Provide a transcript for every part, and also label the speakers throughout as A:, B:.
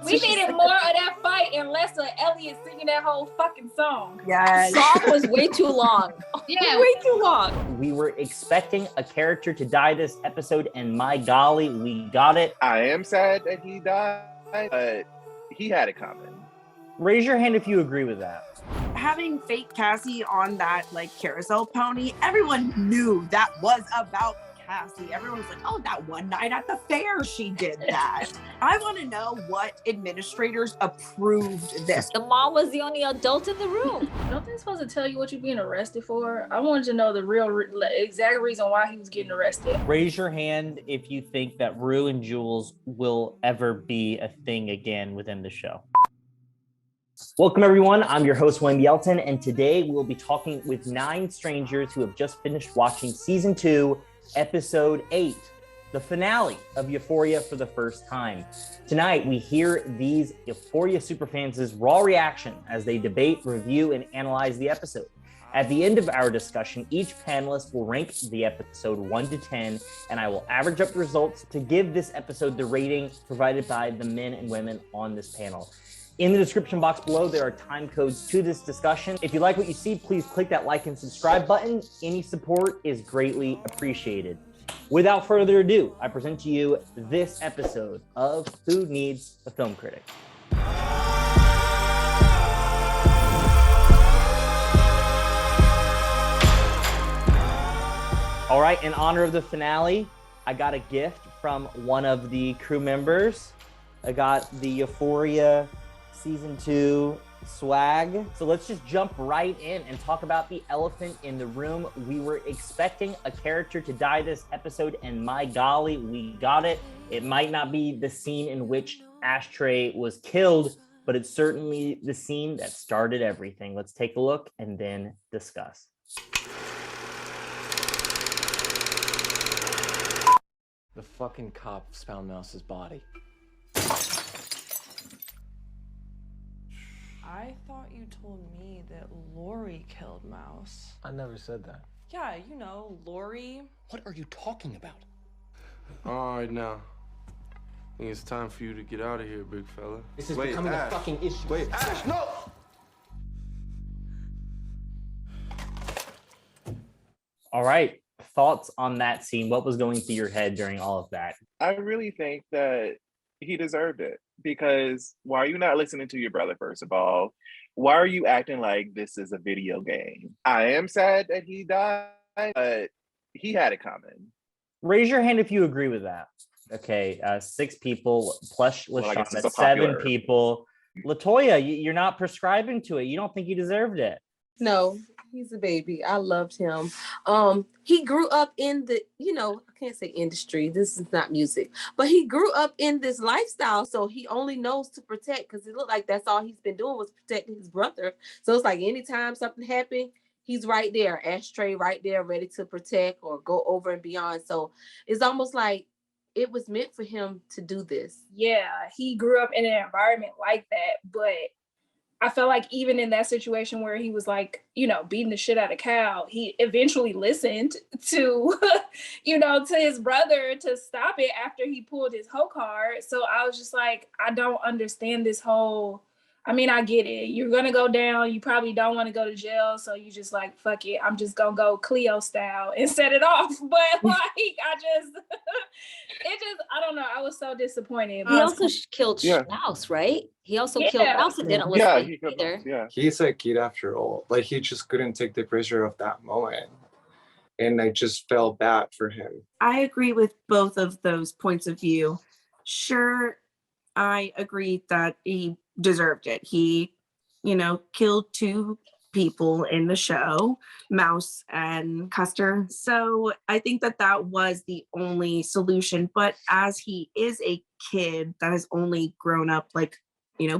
A: We needed more of that fight and less of Elliot singing that whole fucking song.
B: Yeah,
C: song was way too long.
A: Yeah,
C: way too long.
D: We were expecting a character to die this episode, and my golly, we got it.
E: I am sad that he died, but he had it coming.
D: Raise your hand if you agree with that.
B: having fake Cassie on that like carousel pony, everyone knew that was about Cassie. Everyone was like, oh, that one night at the fair she did that. I want to know what administrators approved this.
C: The mom was the only adult in the room.
A: Don't they supposed to tell you what you're being arrested for? I wanted to know the real exact reason why he was getting arrested.
D: Raise your hand if you think that Rue and Jules will ever be a thing again within the show. Welcome everyone, I'm your host William Yelton, and today we'll be talking with 9 strangers who have just finished watching season 2, episode 8, the finale of Euphoria for the first time. Tonight we hear these Euphoria superfans' raw reaction as they debate, review, and analyze the episode. At the end of our discussion, each panelist will rank the episode 1 to 10, and I will average up the results to give this episode the rating provided by the men and women on this panel. In the description box below, there are time codes to this discussion. If you like what you see, please click that like and subscribe button. Any support is greatly appreciated. Without further ado, I present to you this episode of Who Needs a Film Critic? All right, in honor of the finale, I got a gift from one of the crew members. I got the Euphoria Season 2 swag. So let's just jump right in and talk about the elephant in the room. We were expecting a character to die this episode, and my golly, we got it. It might not be the scene in which Ashtray was killed, but it's certainly the scene that started everything. Let's take a look and then discuss.
F: The fucking cops found Mouse's body.
G: I thought you told me that Lori killed Mouse.
F: I never said that.
G: Yeah, you know, Lori.
F: What are you talking about?
H: All right, now. I think it's time for you to get out of here, big fella.
F: This is becoming a fucking issue.
H: Wait, Ash, no!
D: All right, thoughts on that scene? What was going through your head during all of that?
E: I really think that he deserved it, because why are you not listening to your brother, first of all? Why are you acting like this is a video game? I am sad that he died, but he had it coming.
D: Raise your hand if you agree with that. Okay, 6 people plus LaShawn, that's 7 people. LaToya, you're not prescribing to it. You don't think he deserved it?
I: No, he's a baby. I loved him. He grew up in the, I can't say industry. This is not music, but he grew up in this lifestyle. So he only knows to protect, because it looked like that's all he's been doing was protecting his brother. So it's like anytime something happened, he's right there, Ashtray right there, ready to protect or go over and beyond. So it's almost like it was meant for him to do this.
A: Yeah, he grew up in an environment like that, but I felt like even in that situation where he was like, beating the shit out of Cal, he eventually listened to, to his brother to stop it after he pulled his hoe card. So I was just like, I don't understand this whole, I get it. You're going to go down. You probably don't want to go to jail. So you just like, fuck it. I'm just going to go Cleo style and set it off. But like, I don't know. I was so disappointed.
C: He also killed Mouse, right? He also killed Mouse and didn't listen either.
H: Yeah. He's a kid after all. Like, he just couldn't take the pressure of that moment. And I just felt bad for him.
B: I agree with both of those points of view. Sure, I agree that he deserved it. He, killed 2 people in the show, Mouse and Custer. So I think that was the only solution. But as he is a kid that has only grown up, like,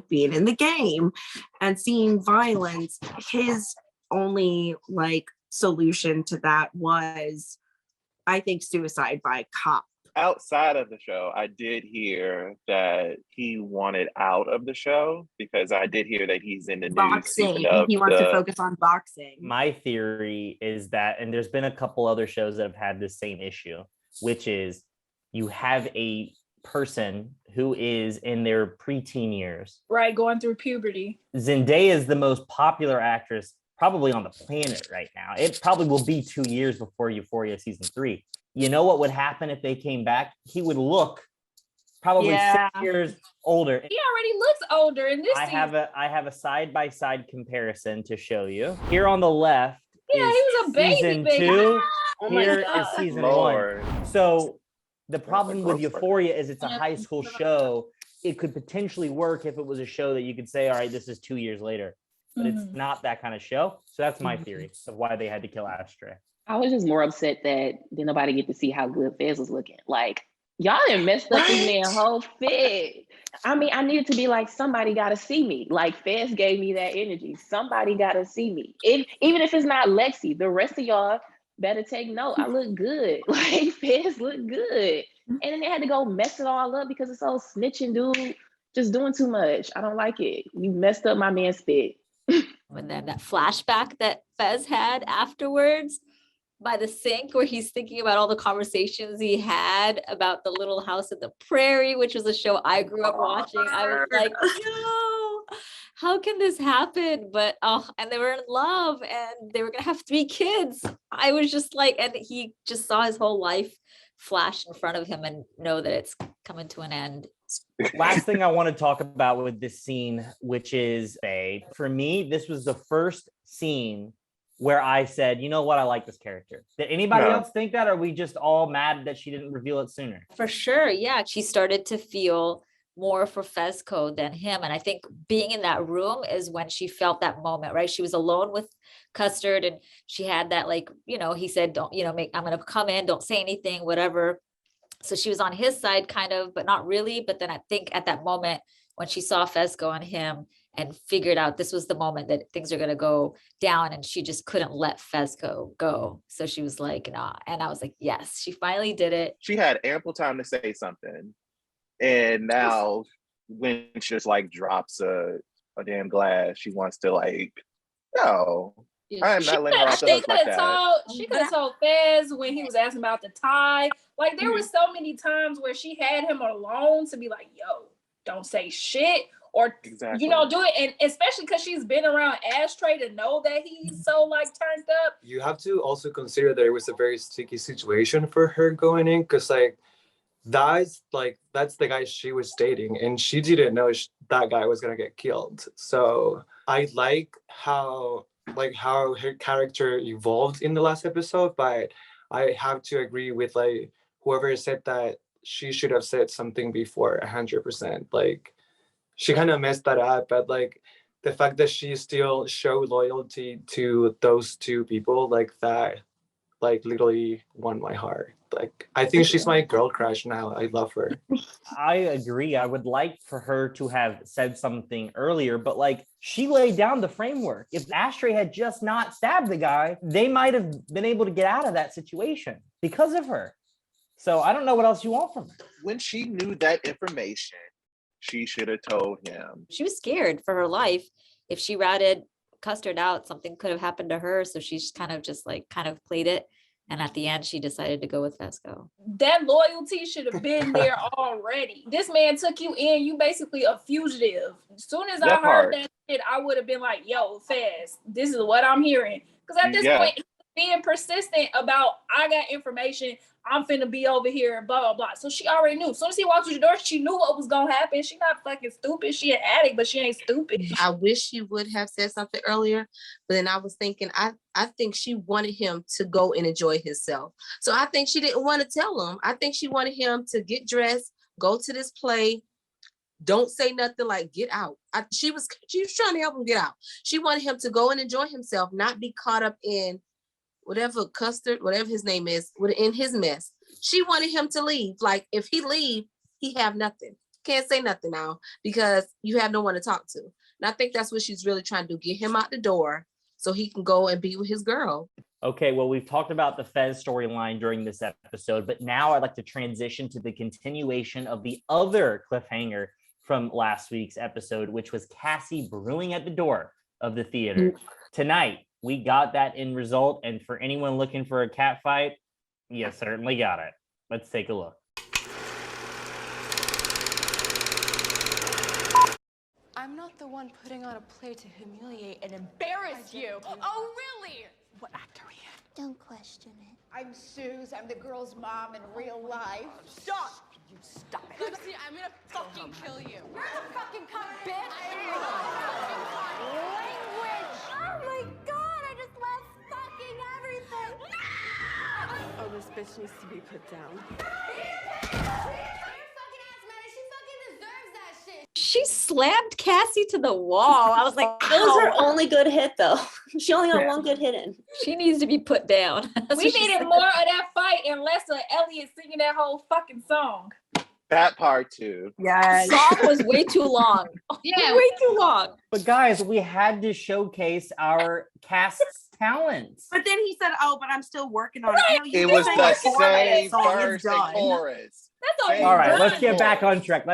B: being in the game and seeing violence, his only solution to that was, I think, suicide by cop.
E: Outside of the show, I did hear that he wanted out of the show, because I did hear that he's in the
B: boxing. He wants to focus on boxing.
D: My theory is that, and there's been a couple other shows that have had the same issue, which is you have a person who is in their preteen years.
A: Right, going through puberty.
D: Zendaya is the most popular actress probably on the planet right now. It probably will be 2 years before Euphoria season 3. You know what would happen if they came back? He would look probably 6 years older.
A: He already looks older in this season.
D: I have a side-by-side comparison to show you. Here on the left
A: he was a baby.
D: Season
A: baby.
D: 2.
A: Oh
D: Here is season
E: Lord.
D: 1. So the problem with Euphoria is it's a high school show. It could potentially work if it was a show that you could say, all right, this is 2 years later. But it's not that kind of show. So that's my theory of why they had to kill Ashtray.
J: I was just more upset that didn't nobody get to see how good Fez was looking. Like, y'all done messed up this man's whole fit. I mean, I needed to be like, somebody got to see me. Like, Fez gave me that energy. Somebody got to see me. Even if it's not Lexi, the rest of y'all better take note. I look good. Like, Fez look good. And then they had to go mess it all up because it's so snitching dude just doing too much. I don't like it. You messed up my man's fit.
C: And then that flashback that Fez had afterwards by the sink where he's thinking about all the conversations he had about the Little House in the Prairie, which was a show I grew up watching. I was like, yo, how can this happen? But and they were in love and they were gonna have 3 kids. I was just like, and he just saw his whole life flash in front of him and know that it's coming to an end.
D: Last thing I want to talk about with this scene, which is for me, this was the first scene where I said, you know what, I like this character. Did anybody else think that? Or are we just all mad that she didn't reveal it sooner?
C: For sure, yeah. She started to feel more for Fezco than him. And I think being in that room is when she felt that moment, right? She was alone with Custard and she had that, like, you know, he said, don't, you know, I'm going to come in, don't say anything, whatever. So she was on his side kind of, but not really. But then I think at that moment when she saw Fezco on him and figured out this was the moment that things are going to go down and she just couldn't let Fezco go. So she was like, nah. And I was like, yes, she finally did it.
E: She had ample time to say something. And now when she just like drops a damn glass, she wants to like, no, I am not letting her off the hook like that.
A: She could have told Fez when he was asking about the tie. Like there were so many times where she had him alone to be like, yo, don't say shit. Or, you know, do it. And especially because she's been around Ashtray to know that he's so like turned up.
H: You have to also consider that it was a very sticky situation for her going in. Because like, that's the guy she was dating. And she didn't know that guy was going to get killed. So I like how her character evolved in the last episode. But I have to agree with like whoever said that she should have said something before 100%. Like, she kind of messed that up, but like the fact that she still showed loyalty to those 2 people like that, like literally won my heart. Like, I think she's my girl crush now. I love her.
D: I agree. I would like for her to have said something earlier, but like she laid down the framework. If Ashtray had just not stabbed the guy, they might have been able to get out of that situation because of her. So I don't know what else you want from her.
E: When she knew that information, she should have told him.
C: She was scared for her life. If she ratted Custard out, something could have happened to her. So she's kind of played it. And at the end, she decided to go with Fezco.
A: That loyalty should have been there already. This man took you in. You basically a fugitive. As soon as I heard that shit, I would have been like, yo, Fez, this is what I'm hearing. Because at this point, he's being persistent about, I got information. I'm finna be over here, blah, blah, blah. So she already knew. As soon as he walked through the door, she knew what was going to happen. She not fucking stupid. She an addict, but she ain't stupid.
I: I wish she would have said something earlier, but then I was thinking, I think she wanted him to go and enjoy himself. So I think she didn't want to tell him. I think she wanted him to get dressed, go to this play, don't say nothing, like get out. She was trying to help him get out. She wanted him to go and enjoy himself, not be caught up in whatever Custard, whatever his name is, in his mess. She wanted him to leave. Like if he leave, he have nothing. Can't say nothing now because you have no one to talk to. And I think that's what she's really trying to do, get him out the door so he can go and be with his girl.
D: Okay, well, we've talked about the Fez storyline during this episode, but now I'd like to transition to the continuation of the other cliffhanger from last week's episode, which was Cassie brewing at the door of the theater. Tonight, we got that end result, and for anyone looking for a cat fight, you certainly got it. Let's take a look.
G: I'm not the one putting on a play to humiliate and embarrass you. Oh, really? What act are we in?
K: Don't question it.
L: I'm Suze. I'm the girl's mom in real life.
G: Stop! You stop it. Lexi, I'm gonna fucking kill you.
L: You're a fucking cunt, bitch! Language!
K: Oh my god, I just lost fucking everything!
G: Oh, this bitch needs to be put down.
C: She slammed Cassie to the wall. I was like,
B: That was her
C: "Ow."
B: only good hit, though. She only got one good hit in.
C: She needs to be put down. That's
A: We
C: what she
A: needed
C: said.
A: more of that fight and less of Elliot singing that whole fucking song.
E: That part too.
B: Yes.
C: Song was way too long.
A: Yeah.
C: Way too long.
D: But guys, we had to showcase our cast's talents.
B: But then he said, "Oh, but I'm still working on it." No, you
E: It
B: just
E: was
B: sang
E: the
B: a 4-minute
E: same
B: song, it's
E: verse and
B: done.
E: chorus.
A: That's
D: All right,
A: done.
D: let's get back on track.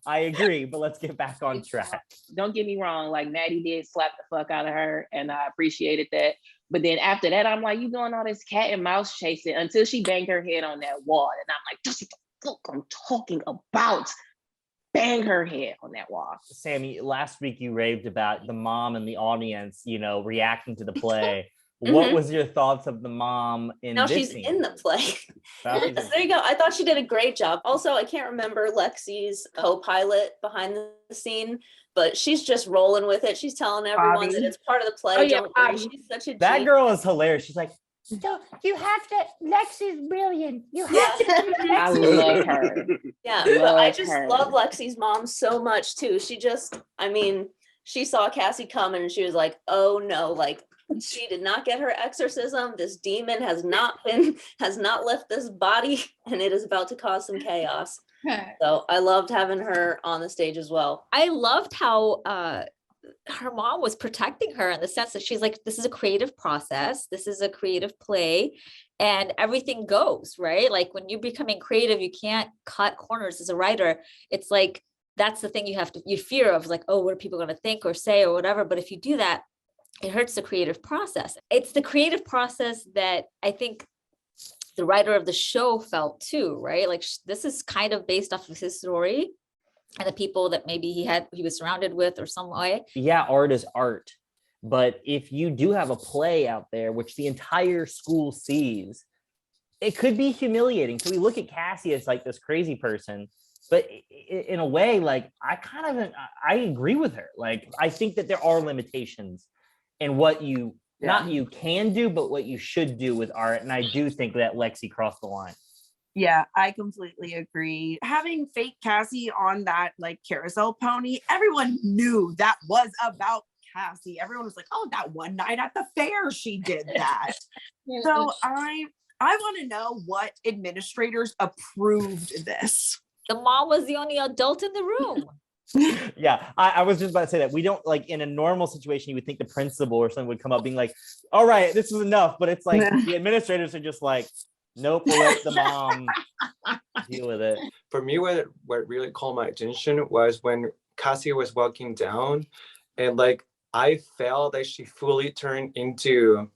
D: I agree, but let's get back on track.
J: Don't get me wrong, like Maddie did slap the fuck out of her, and I appreciated that. But then after that, I'm like, you doing all this cat and mouse chasing until she banged her head on that wall. And I'm like, this is the fuck I'm talking about. Bang her head on that wall.
D: Sammy, last week you raved about the mom in the audience, reacting to the play. What was your thoughts of the mom in
B: Now
D: this
B: she's
D: scene?
B: in the play.
D: Now she's in-
B: There you go. I thought she did a great job. Also, I can't remember Lexi's co-pilot behind the scene, but she's just rolling with it. She's telling everyone that it's part of the play.
A: Oh, yeah,
B: Don't worry.
A: Bobby.
B: She's such a
D: That
B: G.
D: girl is hilarious. She's like,
K: So you have to. Lexi's brilliant. You
B: Yeah.
K: have to.
J: I love her.
B: Yeah, but I
J: Love
B: just
J: her.
B: love Lexi's mom so much too. She just, she saw Cassie coming and she was like, oh no, like she did not get her exorcism. This demon has not left this body and it is about to cause some chaos. So I loved having her on the stage as well.
C: I loved how her mom was protecting her in the sense that she's like, this is a creative process. This is a creative play and everything goes, right? Like when you're becoming creative, you can't cut corners as a writer. It's like, that's the thing you fear of, like, oh, what are people going to think or say or whatever. But if you do that, it hurts the creative process. It's the creative process that I think the writer of the show felt too, right? Like this is kind of based off of his story and the people that maybe he was surrounded with or some way.
D: yeah, art is art. But if you do have a play out there, which the entire school sees, it could be humiliating. So we look at Cassie as like this crazy person, but in a way, like I agree with her. Like, I think that there are limitations in what not you can do, but what you should do with art. And I do think that Lexi crossed the line.
B: Yeah, I completely agree. Having fake Cassie on that like carousel pony, everyone knew that was about Cassie. Everyone was like, oh, that one night at the fair, she did that. So I want to know what administrators approved this.
C: The mom was the only adult in the room.
D: Yeah, I was just about to say that we don't, like, in a normal situation, you would think the principal or something would come up being like, all right, this is enough. But it's like the administrators are just like, nope, we'll let the mom deal with it.
H: For me, what really caught my attention was when Cassie was walking down, and like I felt that she fully turned into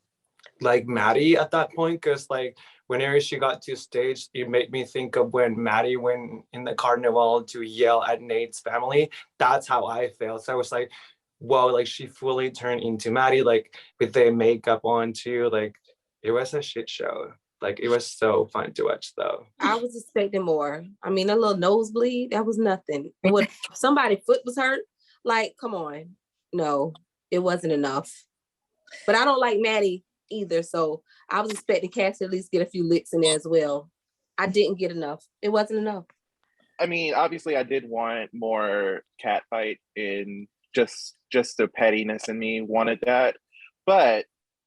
H: like Maddie at that point, because like whenever she got to stage, it made me think of when Maddie went in the carnival to yell at Nate's family. That's how I felt. So I was like, whoa, like she fully turned into Maddie, like with the makeup on too. Like it was a shit show. Like it was so fun to watch though.
I: I was expecting more. I mean, a little nosebleed, that was nothing. What somebody's foot was hurt, like, come on. No, it wasn't enough. But I don't like Maddie either, so I was expecting Cassie to at least get a few licks in there as well. I didn't get enough. It wasn't enough.
E: I mean, obviously I did want more cat fight, in just the pettiness in me wanted that. But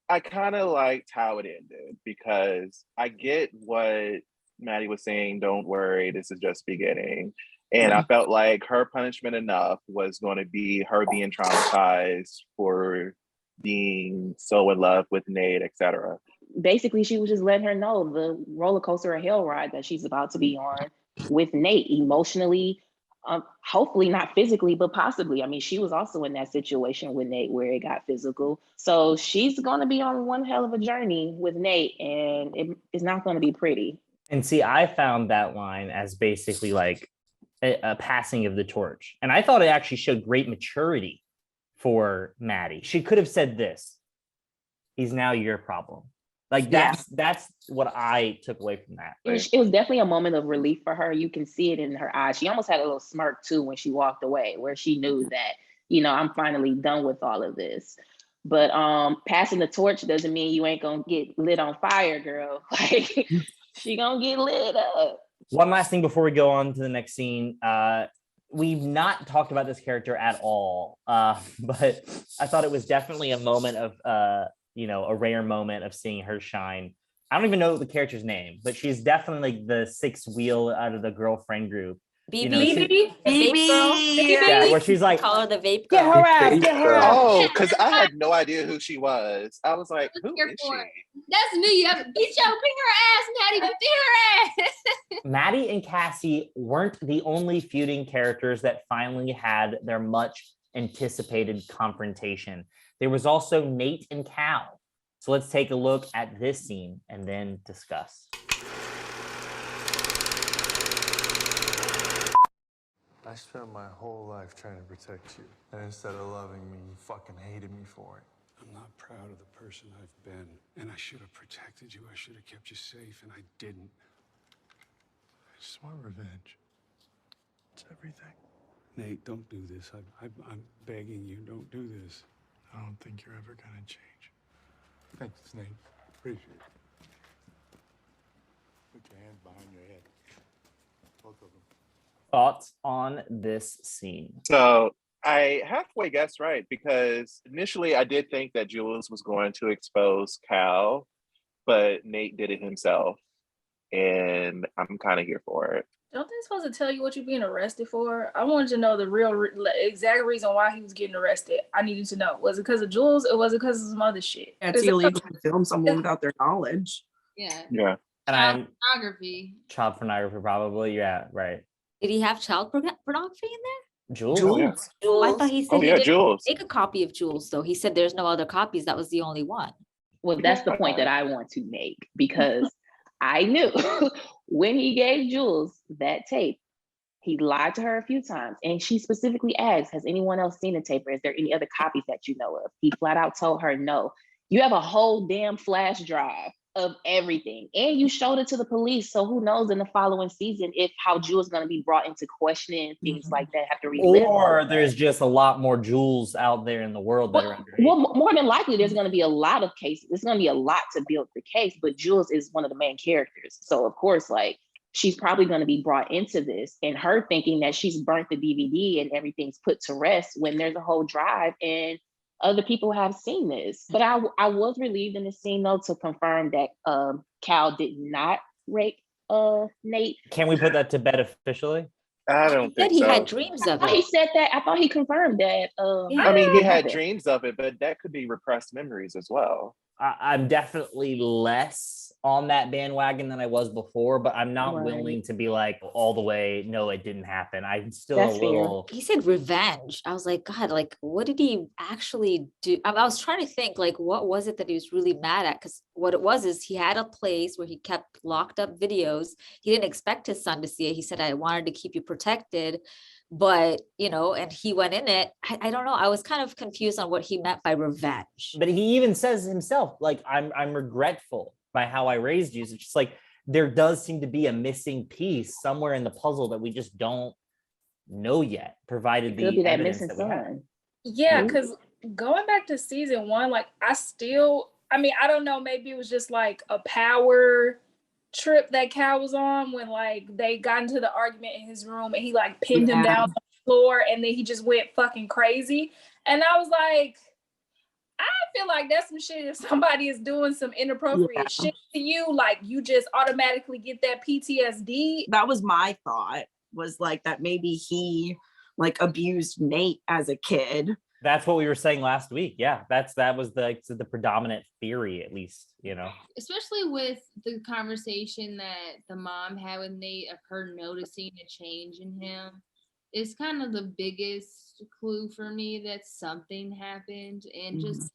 E: I kind of liked how it ended, because I get what Maddie was saying, don't worry, this is just beginning. And I felt like her punishment enough was going to be her being traumatized for being so in love with Nate, etc.
J: Basically, she was just letting her know the roller coaster of hell ride that she's about to be on with Nate, emotionally, hopefully not physically, but possibly. I mean, she was also in that situation with Nate where it got physical. So she's going to be on one hell of a journey with Nate, and it's not going to be pretty.
D: And see, I found that line as basically like a passing of the torch. And I thought it actually showed great maturity for Maddie. She could have said this: he's now your problem. Like that's what I took away from that.
J: It was definitely a moment of relief for her. You can see it in her eyes. She almost had a little smirk too when she walked away, where she knew that, you know, I'm finally done with all of this. But passing the torch doesn't mean you ain't gonna get lit on fire, girl. Like she gonna get lit up.
D: One last thing before we go on to the next scene. We've not talked about this character at all, but I thought it was definitely a moment of a rare moment of seeing her shine. I don't even know the character's name, but she's definitely like the sixth wheel out of the girlfriend group.
C: BB,
D: yeah, where she's like,
C: call her the vape
D: get
C: girl.
D: her out, get her out.
E: Oh, because I had no idea who she was. I was like, who is she?
K: That's me. You have to beat her ass, Maddie. Beat her ass.
D: Maddie and Cassie weren't the only feuding characters that finally had their much anticipated confrontation. There was also Nate and Cal. So let's take a look at this scene and then discuss.
M: I spent my whole life trying to protect you. And instead of loving me, you fucking hated me for it.
N: I'm not proud of the person I've been. And I should have protected you. I should have kept you safe, and I didn't.
M: I just want revenge. It's everything.
N: Nate, don't do this. I'm begging you, don't do this.
M: I don't think you're ever gonna change. Thanks, Nate. Appreciate it. Put your hands behind your head. Both of them.
D: Thoughts on this scene?
E: So I halfway guessed right, because initially I did think that Jules was going to expose Cal, but Nate did it himself. And I'm kind of here for it.
A: Don't they supposed to tell you what you're being arrested for? I wanted to know the real exact reason why he was getting arrested. I needed to know. Was it because of Jules or was it because of some other shit?
B: It's illegal to film someone without their knowledge.
K: Yeah.
E: Yeah.
D: And
K: Child
D: child pornography, probably. Yeah, right.
C: Did he have child pornography in there?
D: Jules?
C: Jules. I thought he said he didn't
E: Jules.
C: take a copy of Jules, though. He said there's no other copies. That was the only one.
J: Well, that's the point that I want to make, because I knew when he gave Jules that tape, he lied to her a few times. And she specifically asked, has anyone else seen the tape, or is there any other copies that you know of? He flat out told her no. You have a whole damn flash drive of everything, and you showed it to the police. So who knows in the following season if how Jules is going to be brought into questioning, things like that, have to relive.
D: Or there's just a lot more Jules out there in the world that are underage.
J: Well, more than likely, there's going to be a lot of cases. There's going to be a lot to build the case, but Jules is one of the main characters. So of course, like, she's probably going to be brought into this, and her thinking that she's burnt the DVD and everything's put to rest when there's a whole drive and other people have seen this. But I was relieved in the scene, though, to confirm that Cal did not rape Nate.
D: Can we put that to bed officially?
E: I don't think
C: He
E: so.
C: had dreams of
J: He
C: it.
J: said that. I thought he confirmed that.
E: I mean, he had dreams of it, but that could be repressed memories as well.
D: I'm definitely less on that bandwagon than I was before, but I'm not willing to be like all the way, no, it didn't happen. I'm still a little...
C: He said revenge. I was like, God, like, what did he actually do? I was trying to think, like, what was it that he was really mad at? Because what it was is he had a place where he kept locked up videos. He didn't expect his son to see it. He said, I wanted to keep you protected. But, you know, and he went in it. I don't know. I was kind of confused on what he meant by revenge.
D: But he even says himself, like, I'm regretful by how I raised you. So it's just like, there does seem to be a missing piece somewhere in the puzzle that we just don't know yet, provided the evidence that we have.
A: Yeah, because going back to season 1, like, I mean, I don't know, maybe it was just like a power trip that Cal was on when, like, they got into the argument in his room and he, like, pinned him down on the floor and then he just went fucking crazy. And I was like, I feel like that's some shit. If somebody is doing some inappropriate shit to you, like, you just automatically get that PTSD.
B: That was my thought, was like that maybe he like abused Nate as a kid.
D: That's what we were saying last week. Yeah, that was the predominant theory, at least, you know.
K: Especially with the conversation that the mom had with Nate of her noticing a change in him. It's kind of the biggest clue for me that something happened, and just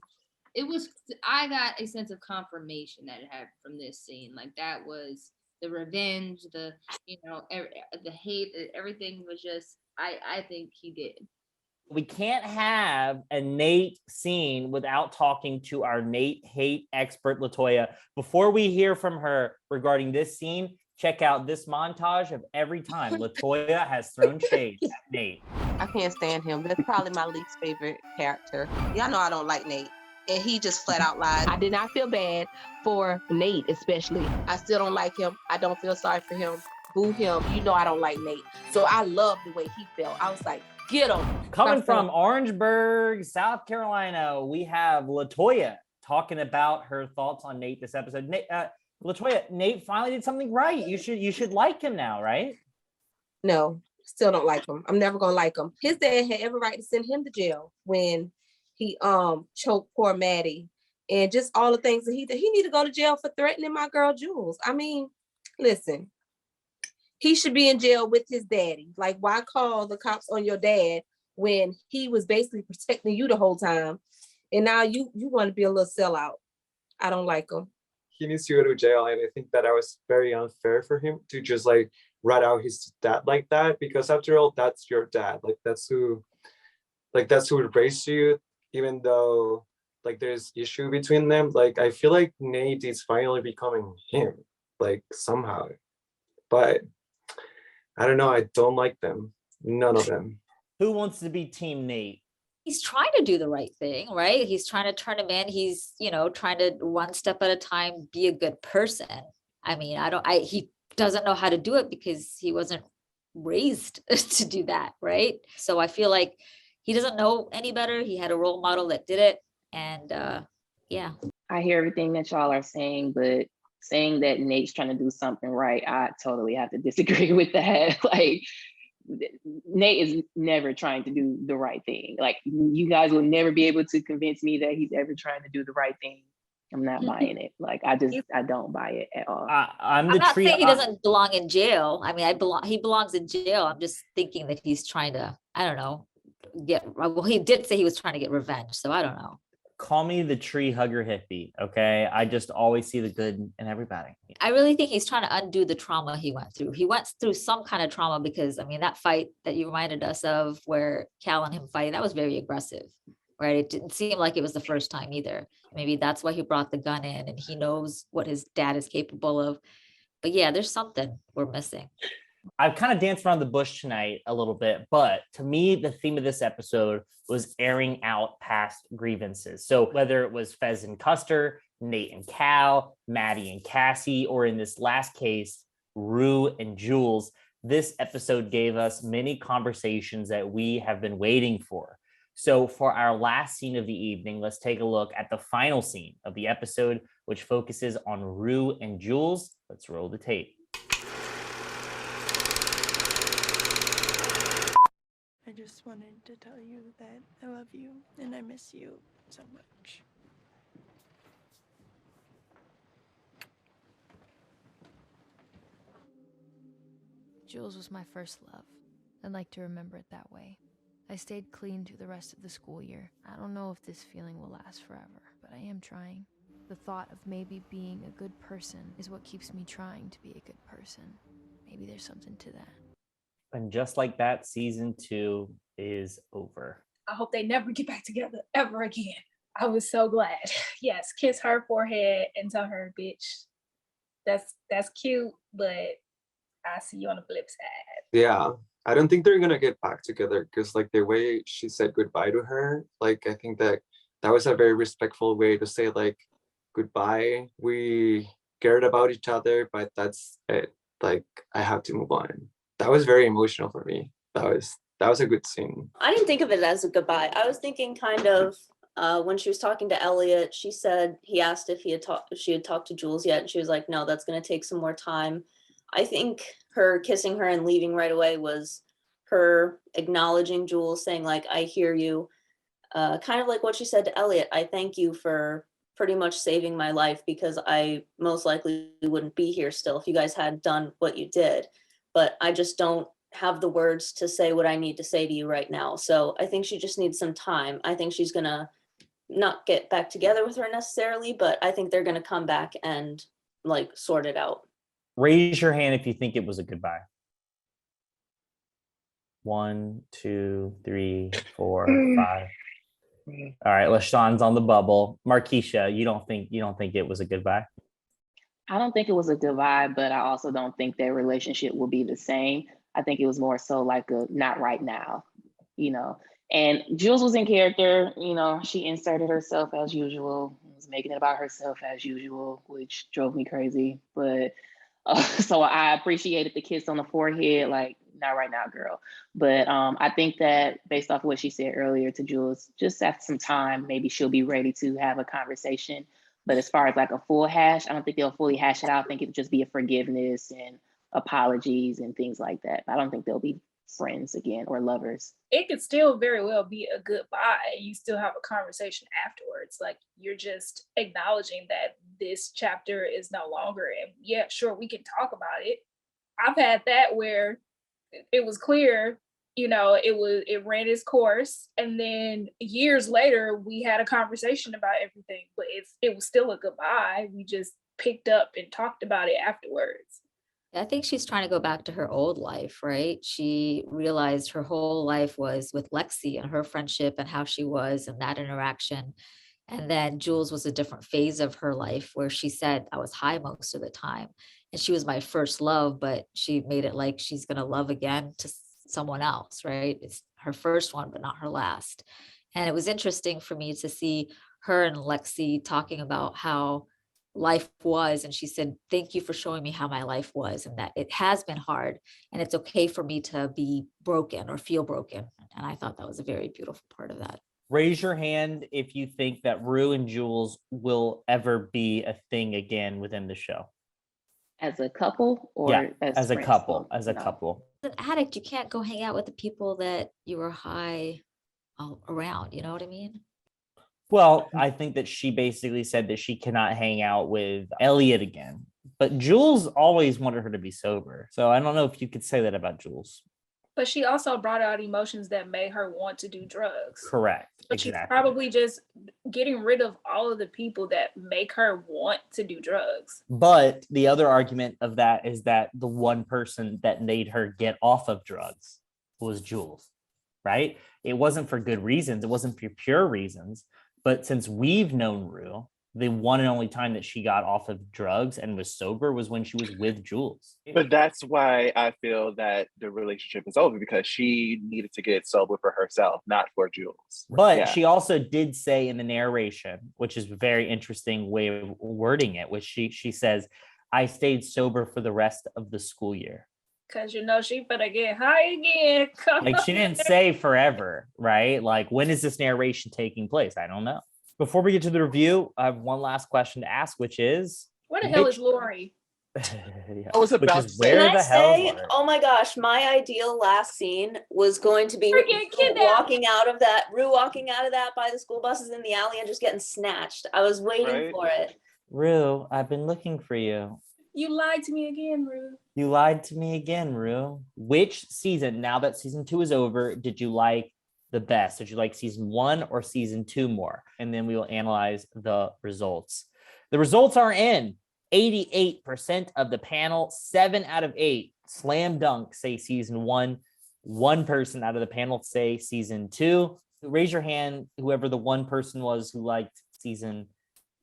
K: I got a sense of confirmation that it happened from this scene. Like, that was the revenge, the, the hate, everything was just, I think he did.
D: We can't have a Nate scene without talking to our Nate hate expert, LaToya. Before we hear from her regarding this scene, check out this montage of every time LaToya has thrown shade at Nate.
I: I can't stand him. That's probably my least favorite character. Y'all know I don't like Nate. And he just flat out lied. I did not feel bad for Nate, especially. I still don't like him. I don't feel sorry for him. Boo him. You know I don't like Nate. So I love the way he felt. I was like, get him.
D: Coming from Orangeburg, South Carolina, we have LaToya talking about her thoughts on Nate this episode. LaToya, Nate finally did something right. You should like him now, right?
I: No, still don't like him. I'm never gonna like him. His dad had every right to send him to jail when he choked poor Maddie, and just all the things that he did. He need to go to jail for threatening my girl Jules. I mean, listen, he should be in jail with his daddy. Like, why call the cops on your dad when he was basically protecting you the whole time? And now you want to be a little sellout. I don't like him.
H: He needs to go to jail, and I think that was very unfair for him to just like rat out his dad like that, because after all, that's your dad. That's who raised you, even though like there's issue between them. Like, I feel like Nate is finally becoming him, like somehow. But I don't know, I don't like them. None of them.
D: Who wants to be Team Nate?
C: He's trying to do the right thing, right? He's trying to turn him in. He's, trying to one step at a time be a good person. I mean, he doesn't know how to do it because he wasn't raised to do that, right? So I feel like he doesn't know any better. He had a role model that did it. And yeah.
J: I hear everything that y'all are saying, but saying that Nate's trying to do something right, I totally have to disagree with that. Like, Nate is never trying to do the right thing. Like, you guys will never be able to convince me that he's ever trying to do the right thing. I'm not buying it. Like, I don't buy it at all.
C: I'm not saying he doesn't belong in jail. I mean, he belongs in jail. I'm just thinking that he's trying to, I don't know, he did say he was trying to get revenge. So I don't know.
D: Call me the tree hugger hippie, okay? I just always see the good in everybody.
C: I really think he's trying to undo the trauma he went through. He went through some kind of trauma because, I mean, that fight that you reminded us of where Cal and him fight, that was very aggressive, right? It didn't seem like it was the first time either. Maybe that's why he brought the gun in, and he knows what his dad is capable of. But yeah, there's something we're missing.
D: I've kind of danced around the bush tonight a little bit, but to me, the theme of this episode was airing out past grievances. So whether it was Fez and Custer, Nate and Cal, Maddie and Cassie, or in this last case, Rue and Jules, this episode gave us many conversations that we have been waiting for. So for our last scene of the evening, let's take a look at the final scene of the episode, which focuses on Rue and Jules. Let's roll the tape.
O: I just wanted to tell you that I love you and I miss you so much.
P: Jules was my first love. I'd like to remember it that way. I stayed clean through the rest of the school year. I don't know if this feeling will last forever, but I am trying. The thought of maybe being a good person is what keeps me trying to be a good person. Maybe there's something to that.
D: And just like that, season 2 is over.
A: I hope they never get back together ever again. I was so glad. Yes, kiss her forehead and tell her, bitch, that's cute, but I see you on the flip side.
H: Yeah, I don't think they're gonna get back together because like the way she said goodbye to her, like I think that was a very respectful way to say like goodbye. We cared about each other, but that's it. Like, I have to move on. That was very emotional for me. That was a good scene.
Q: I didn't think of it as a goodbye. I was thinking kind of when she was talking to Elliot, she said he asked if she had talked to Jules yet, and she was like, no, that's going to take some more time. I think her kissing her and leaving right away was her acknowledging Jules, saying like, I hear you. Kind of like what she said to Elliot, I thank you for pretty much saving my life because I most likely wouldn't be here still if you guys had done what you did. But I just don't have the words to say what I need to say to you right now. So I think she just needs some time. I think she's gonna not get back together with her necessarily, but I think they're gonna come back and like sort it out.
D: Raise your hand if you think it was a goodbye. 1, 2, 3, 4, 5. All right, LaShawn's on the bubble. Markeisha, you don't think it was a goodbye?
J: I don't think it was a goodbye, but I also don't think their relationship will be the same. I think it was more so like a not right now, you know. And Jules was in character, you know, she inserted herself as usual, was making it about herself as usual, which drove me crazy. But so I appreciated the kiss on the forehead, like, not right now, girl. But I think that based off what she said earlier to Jules, just after some time, maybe she'll be ready to have a conversation. But as far as like a full hash, I don't think they'll fully hash it out. I think it'll just be a forgiveness and apologies and things like that. I don't think they'll be friends again or lovers.
A: It could still very well be a goodbye. You still have a conversation afterwards. Like, you're just acknowledging that this chapter is no longer, and yeah, sure, we can talk about it. I've had that where it was clear, you know, it ran its course, and then years later we had a conversation about everything, but it was still a goodbye. We just picked up and talked about it afterwards.
C: I think she's trying to go back to her old life, right? She realized her whole life was with Lexi and her friendship and how she was and that interaction. And then Jules was a different phase of her life where she said, I was high most of the time. And she was my first love, but she made it like she's going to love again to someone else, right? It's her first one, but not her last. And it was interesting for me to see her and Lexi talking about how life was. And she said, thank you for showing me how my life was, and that it has been hard and it's okay for me to be broken or feel broken. And I thought that was a very beautiful part of that.
D: Raise your hand if you think that Rue and Jules will ever be a thing again within the show.
J: As a couple or
D: yeah, as a
J: friends?
D: couple,
J: No.
D: as a couple.
C: As an addict, you can't go hang out with the people that you were high around. You know what I mean?
D: Well, I think that she basically said that she cannot hang out with Elliot again. But Jules always wanted her to be sober. So I don't know if you could say that about Jules.
A: But she also brought out emotions that made her want to do drugs.
D: Correct.
A: But exactly. She's probably just getting rid of all of the people that make her want to do drugs.
D: But the other argument of that is that the one person that made her get off of drugs was Jules, right? It wasn't for good reasons. It wasn't for pure reasons. But since we've known Rue, the one and only time that she got off of drugs and was sober was when she was with Jules.
E: But that's why I feel that the relationship is over, because she needed to get sober for herself, not for Jules.
D: But she also did say in the narration, which is a very interesting way of wording it, which she says, I stayed sober for the rest of the school year.
A: Because, you know, she better get high again.
D: Like, she didn't say forever, right? Like, when is this narration taking place? I don't know. Before we get to the review, I have one last question to ask, which is...
A: Where the hell is Lori?
D: Yeah.
E: I was about to
D: say, where the hell is Lori?
Q: Oh my gosh, my ideal last scene was going to be Rue walking out of that by the school buses in the alley and just getting snatched. I was waiting for it.
D: Rue, I've been looking for you.
A: You lied to me again, Rue.
D: You lied to me again, Rue. Which season, now that season 2 is over, did you like the best? Did you like season 1 or season 2 more? And then we will analyze the results. The results are in. 88% of the panel, 7 out of 8, slam dunk, say season 1. 1 person out of the panel say season 2. Raise your hand, whoever the one person was who liked season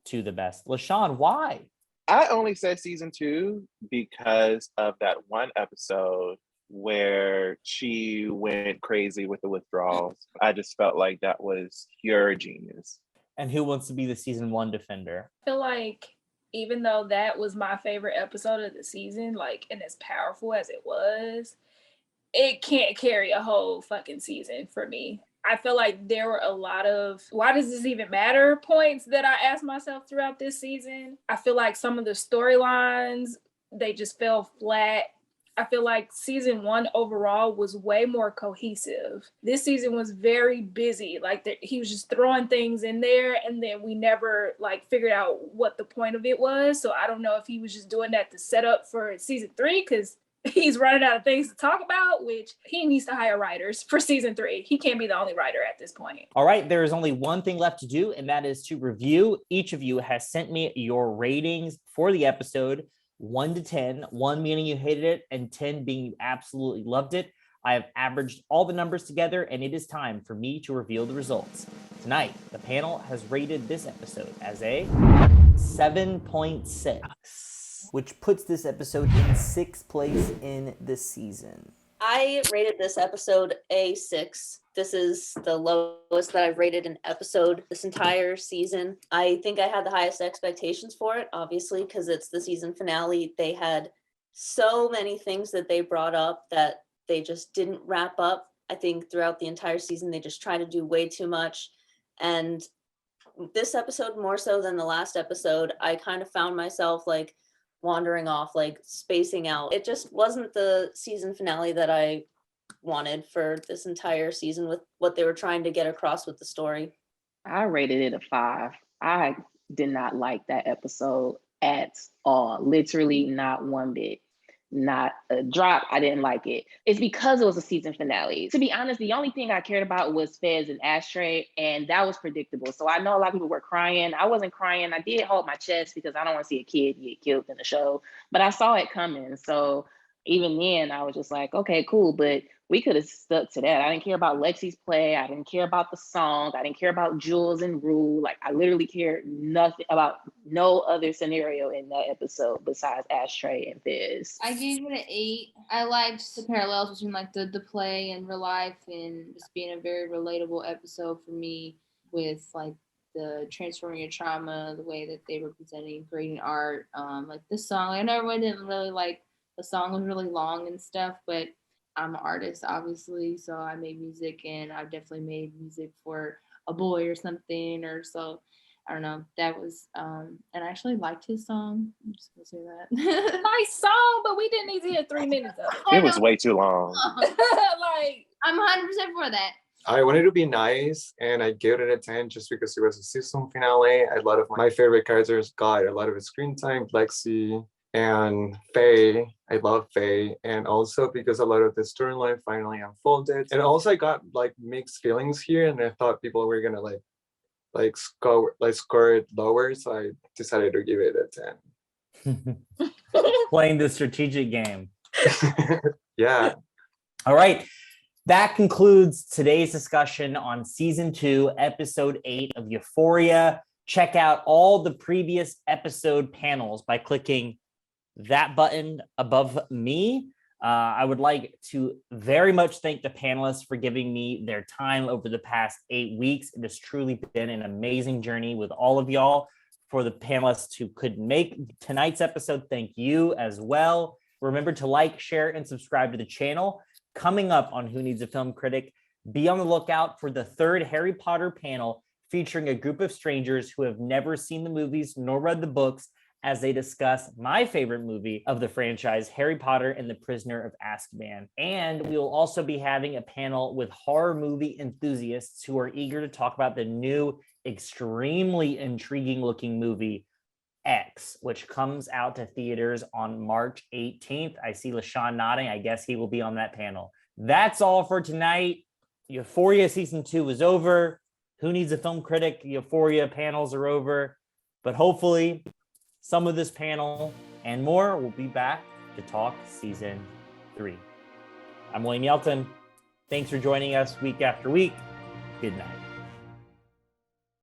D: 2 the best. LaShawn, why?
E: I only said season 2 because of that one episode where she went crazy with the withdrawals. I just felt like that was pure genius.
D: And who wants to be the season 1 defender?
A: I feel like even though that was my favorite episode of the season, like, and as powerful as it was, it can't carry a whole fucking season for me. I feel like there were a lot of why does this even matter points that I asked myself throughout this season. I feel like some of the storylines, they just fell flat. I feel like season 1 overall was way more cohesive. This season was very busy. Like, he was just throwing things in there, and then we never like figured out what the point of it was. So I don't know if he was just doing that to set up for season 3, because he's running out of things to talk about, which he needs to hire writers for season 3. He can't be the only writer at this point.
D: All right, there is only one thing left to do, and that is to review. Each of you has sent me your ratings for the episode. 1 to 10, 1 meaning you hated it, and 10 being you absolutely loved it. I have averaged all the numbers together, and it is time for me to reveal the results. Tonight, the panel has rated this episode as a 7.6, which puts this episode in 6th place in the season.
Q: I rated this episode a 6. This is the lowest that I've rated an episode this entire season. I think I had the highest expectations for it, obviously, because it's the season finale. They had so many things that they brought up that they just didn't wrap up. I think throughout the entire season, they just try to do way too much. And this episode, more so than the last episode, I kind of found myself like wandering off, like spacing out. It just wasn't the season finale that I wanted for this entire season with what they were trying to get across with the story.
J: I rated it a 5. I did not like that episode at all. Literally not one bit. Not a drop. I didn't like it. It's because it was a season finale. To be honest, the only thing I cared about was Fez and Ashtray, and that was predictable. So I know a lot of people were crying. I wasn't crying. I did hold my chest because I don't want to see a kid get killed in the show, but I saw it coming. So even then, I was just like, okay, cool. But we could have stuck to that. I didn't care about Lexi's play. I didn't care about the song. I didn't care about Jules and Rue. Like, I literally cared nothing about no other scenario in that episode besides Ashtray and Fizz.
K: I gave it an 8. I liked the parallels between like the play and real life, and just being a very relatable episode for me with like the transforming your trauma, the way that they were presenting, creating art, like the song. I know everyone didn't really like the song, was really long and stuff, but I'm an artist, obviously, so I made music, and I've definitely made music for a boy or something, or so. I don't know. That was, and I actually liked his song. I'm just gonna say that.
A: Nice song, but we didn't need to hear 3 minutes of it.
E: It was way too long.
A: Like,
K: I'm 100% for that.
H: I wanted to be nice, and I gave it a 10 just because it was a season finale. A lot of my favorite characters got a lot of screen time. Lexi and Faye. I love Faye, and also because a lot of the storyline finally unfolded. And also I got like mixed feelings here, and I thought people were gonna score it lower, so I decided to give it a 10.
D: Playing the strategic game.
H: Yeah.
D: All right. That concludes today's discussion on season 2, episode 8 of Euphoria. Check out all the previous episode panels by clicking that button above me. I would like to very much thank the panelists for giving me their time over the past 8 weeks. It has truly been an amazing journey with all of y'all. For the panelists who couldn't make tonight's episode, thank you as well. Remember to like, share, and subscribe to the channel. Coming up on Who Needs a Film Critic, be on the lookout for the 3rd Harry Potter panel featuring a group of strangers who have never seen the movies nor read the books, as they discuss my favorite movie of the franchise, Harry Potter and the Prisoner of Azkaban. And we will also be having a panel with horror movie enthusiasts who are eager to talk about the new, extremely intriguing looking movie, X, which comes out to theaters on March 18th. I see LaShawn nodding. I guess he will be on that panel. That's all for tonight. Euphoria season 2 is over. Who Needs a Film Critic? Euphoria panels are over. But hopefully, some of this panel and more will be back to talk season 3. I'm William Yelton. Thanks for joining us week after week. Good night.